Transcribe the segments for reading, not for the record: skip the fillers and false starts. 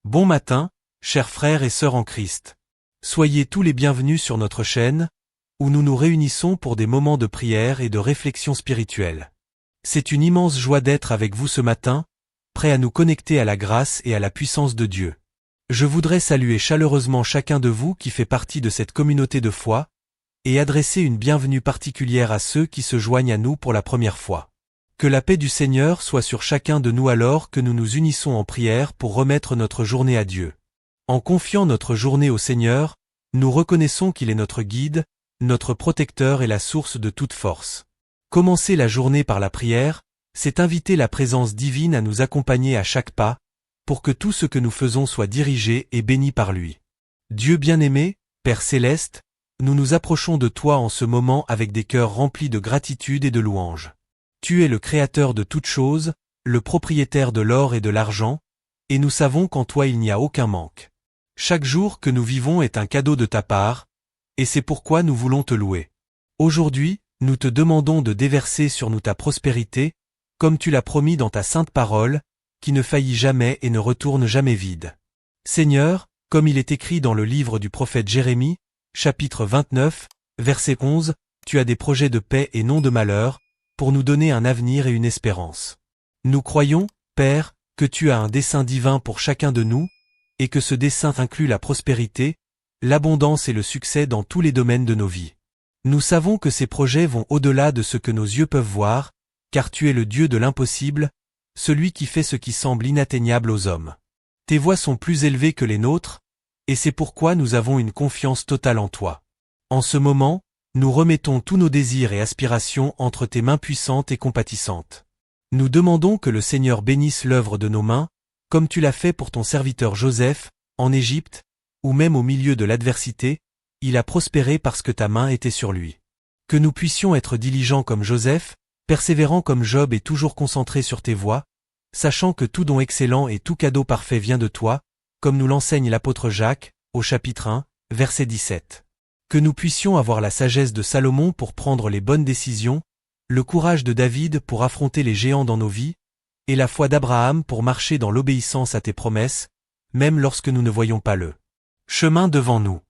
Bon matin, chers frères et sœurs en Christ. Soyez tous les bienvenus sur notre chaîne, où nous nous réunissons pour des moments de prière et de réflexion spirituelle. C'est une immense joie d'être avec vous ce matin, prêt à nous connecter à la grâce et à la puissance de Dieu. Je voudrais saluer chaleureusement chacun de vous qui fait partie de cette communauté de foi, et adresser une bienvenue particulière à ceux qui se joignent à nous pour la première fois. Que la paix du Seigneur soit sur chacun de nous alors que nous nous unissons en prière pour remettre notre journée à Dieu. En confiant notre journée au Seigneur, nous reconnaissons qu'il est notre guide, notre protecteur et la source de toute force. Commencer la journée par la prière, c'est inviter la présence divine à nous accompagner à chaque pas, pour que tout ce que nous faisons soit dirigé et béni par lui. Dieu bien-aimé, Père céleste, nous nous approchons de toi en ce moment avec des cœurs remplis de gratitude et de louange. Tu es le Créateur de toutes choses, le propriétaire de l'or et de l'argent, et nous savons qu'en toi il n'y a aucun manque. Chaque jour que nous vivons est un cadeau de ta part, et c'est pourquoi nous voulons te louer. Aujourd'hui, nous te demandons de déverser sur nous ta prospérité, comme tu l'as promis dans ta sainte parole, qui ne faillit jamais et ne retourne jamais vide. Seigneur, comme il est écrit dans le livre du prophète Jérémie, chapitre 29, verset 11, tu as des projets de paix et non de malheur, pour nous donner un avenir et une espérance. Nous croyons, Père, que tu as un dessein divin pour chacun de nous, et que ce dessein inclut la prospérité, l'abondance et le succès dans tous les domaines de nos vies. Nous savons que ces projets vont au-delà de ce que nos yeux peuvent voir, car tu es le Dieu de l'impossible, celui qui fait ce qui semble inatteignable aux hommes. Tes voies sont plus élevées que les nôtres, et c'est pourquoi nous avons une confiance totale en toi. En ce moment, nous remettons tous nos désirs et aspirations entre tes mains puissantes et compatissantes. Nous demandons que le Seigneur bénisse l'œuvre de nos mains, comme tu l'as fait pour ton serviteur Joseph, en Égypte, ou même au milieu de l'adversité, il a prospéré parce que ta main était sur lui. Que nous puissions être diligents comme Joseph, persévérants comme Job et toujours concentrés sur tes voies, sachant que tout don excellent et tout cadeau parfait vient de toi, comme nous l'enseigne l'apôtre Jacques, au chapitre 1, verset 17. Que nous puissions avoir la sagesse de Salomon pour prendre les bonnes décisions, le courage de David pour affronter les géants dans nos vies, et la foi d'Abraham pour marcher dans l'obéissance à tes promesses, même lorsque nous ne voyons pas le chemin devant nous.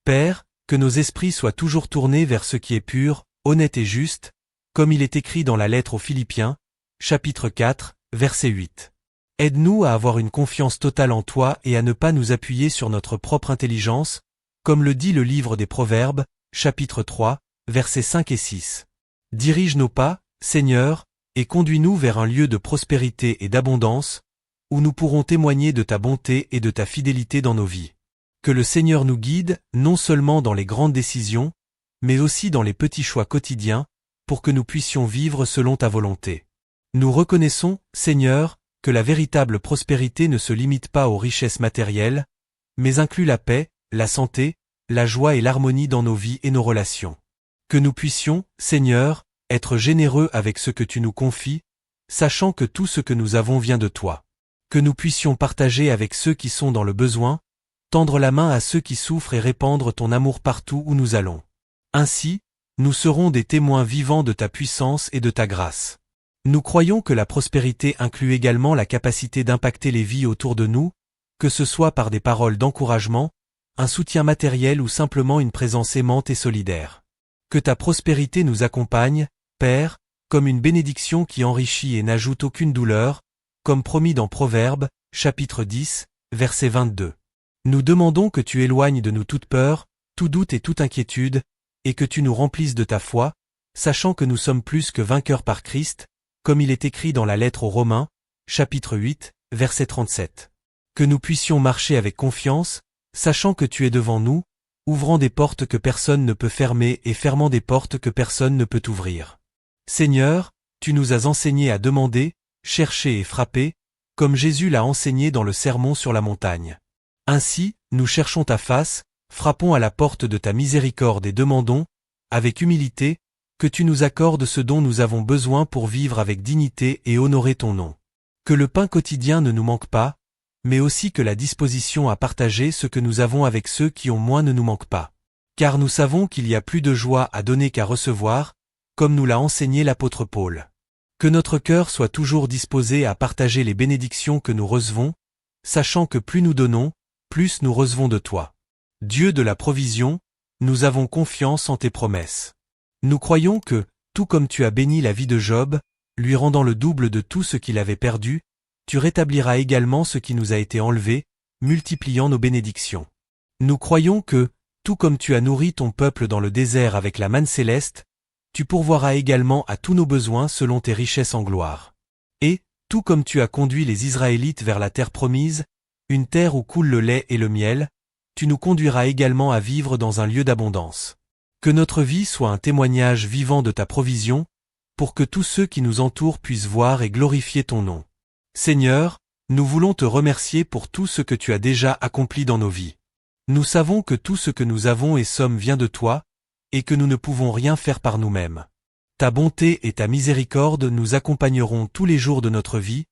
Père, que nos esprits soient toujours tournés vers ce qui est pur, honnête et juste, comme il est écrit dans la lettre aux Philippiens, chapitre 4, verset 8. Aide-nous à avoir une confiance totale en toi et à ne pas nous appuyer sur notre propre intelligence, comme le dit le livre des Proverbes, chapitre 3, versets 5 et 6. Dirige nos pas, Seigneur, et conduis-nous vers un lieu de prospérité et d'abondance, où nous pourrons témoigner de ta bonté et de ta fidélité dans nos vies. Que le Seigneur nous guide, non seulement dans les grandes décisions, mais aussi dans les petits choix quotidiens, pour que nous puissions vivre selon ta volonté. Nous reconnaissons, Seigneur, que la véritable prospérité ne se limite pas aux richesses matérielles, mais inclut la paix, la santé, la joie et l'harmonie dans nos vies et nos relations. Que nous puissions, Seigneur, être généreux avec ce que tu nous confies, sachant que tout ce que nous avons vient de toi. Que nous puissions partager avec ceux qui sont dans le besoin, tendre la main à ceux qui souffrent et répandre ton amour partout où nous allons. Ainsi, nous serons des témoins vivants de ta puissance et de ta grâce. Nous croyons que la prospérité inclut également la capacité d'impacter les vies autour de nous, que ce soit par des paroles d'encouragement, un soutien matériel ou simplement une présence aimante et solidaire. Que ta prospérité nous accompagne, Père, comme une bénédiction qui enrichit et n'ajoute aucune douleur, comme promis dans Proverbes, chapitre 10, verset 22. Nous demandons que tu éloignes de nous toute peur, tout doute et toute inquiétude, et que tu nous remplisses de ta foi, sachant que nous sommes plus que vainqueurs par Christ, comme il est écrit dans la lettre aux Romains, chapitre 8, verset 37. Que nous puissions marcher avec confiance, sachant que tu es devant nous, ouvrant des portes que personne ne peut fermer et fermant des portes que personne ne peut ouvrir. Seigneur, tu nous as enseigné à demander, chercher et frapper, comme Jésus l'a enseigné dans le Sermon sur la montagne. Ainsi, nous cherchons ta face, frappons à la porte de ta miséricorde et demandons, avec humilité, que tu nous accordes ce dont nous avons besoin pour vivre avec dignité et honorer ton nom. Que le pain quotidien ne nous manque pas, mais aussi que la disposition à partager ce que nous avons avec ceux qui ont moins ne nous manque pas. Car nous savons qu'il y a plus de joie à donner qu'à recevoir, comme nous l'a enseigné l'apôtre Paul. Que notre cœur soit toujours disposé à partager les bénédictions que nous recevons, sachant que plus nous donnons, plus nous recevons de toi. Dieu de la provision, nous avons confiance en tes promesses. Nous croyons que, tout comme tu as béni la vie de Job, lui rendant le double de tout ce qu'il avait perdu, tu rétabliras également ce qui nous a été enlevé, multipliant nos bénédictions. Nous croyons que, tout comme tu as nourri ton peuple dans le désert avec la manne céleste, tu pourvoiras également à tous nos besoins selon tes richesses en gloire. Et, tout comme tu as conduit les Israélites vers la terre promise, une terre où coule le lait et le miel, tu nous conduiras également à vivre dans un lieu d'abondance. Que notre vie soit un témoignage vivant de ta provision, pour que tous ceux qui nous entourent puissent voir et glorifier ton nom. Seigneur, nous voulons te remercier pour tout ce que tu as déjà accompli dans nos vies. Nous savons que tout ce que nous avons et sommes vient de toi, et que nous ne pouvons rien faire par nous-mêmes. Ta bonté et ta miséricorde nous accompagneront tous les jours de notre vie,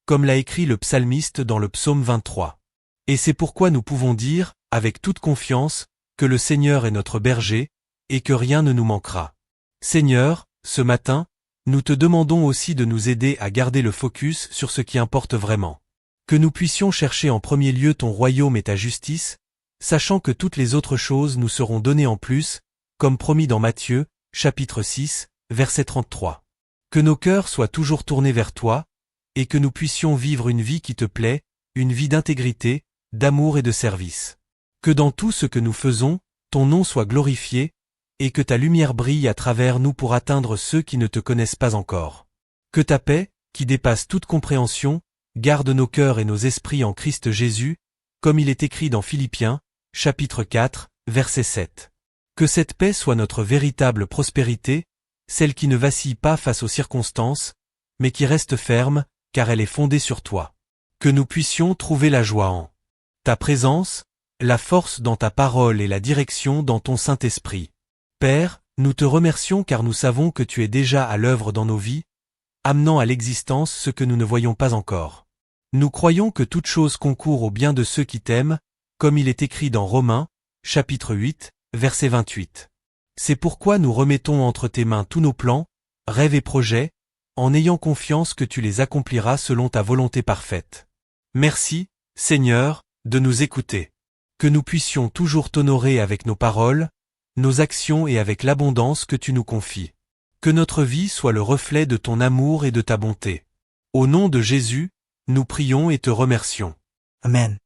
comme l'a écrit le psalmiste dans le psaume 23. Et c'est pourquoi nous pouvons dire, avec toute confiance, que le Seigneur est notre berger, et que rien ne nous manquera. Seigneur, ce matin, nous te demandons aussi de nous aider à garder le focus sur ce qui importe vraiment. Que nous puissions chercher en premier lieu ton royaume et ta justice, sachant que toutes les autres choses nous seront données en plus, comme promis dans Matthieu, chapitre 6, verset 33. Que nos cœurs soient toujours tournés vers toi, et que nous puissions vivre une vie qui te plaît, une vie d'intégrité, d'amour et de service. Que dans tout ce que nous faisons, ton nom soit glorifié, et que ta lumière brille à travers nous pour atteindre ceux qui ne te connaissent pas encore. Que ta paix, qui dépasse toute compréhension, garde nos cœurs et nos esprits en Christ Jésus, comme il est écrit dans Philippiens, chapitre 4, verset 7. Que cette paix soit notre véritable prospérité, celle qui ne vacille pas face aux circonstances, mais qui reste ferme, car elle est fondée sur toi. Que nous puissions trouver la joie en ta présence, la force dans ta parole et la direction dans ton Saint-Esprit. Père, nous te remercions car nous savons que tu es déjà à l'œuvre dans nos vies, amenant à l'existence ce que nous ne voyons pas encore. Nous croyons que toute chose concourt au bien de ceux qui t'aiment, comme il est écrit dans Romains, chapitre 8, verset 28. C'est pourquoi nous remettons entre tes mains tous nos plans, rêves et projets, en ayant confiance que tu les accompliras selon ta volonté parfaite. Merci, Seigneur, de nous écouter. Que nous puissions toujours t'honorer avec nos paroles, nos actions et avec l'abondance que tu nous confies. Que notre vie soit le reflet de ton amour et de ta bonté. Au nom de Jésus, nous prions et te remercions. Amen.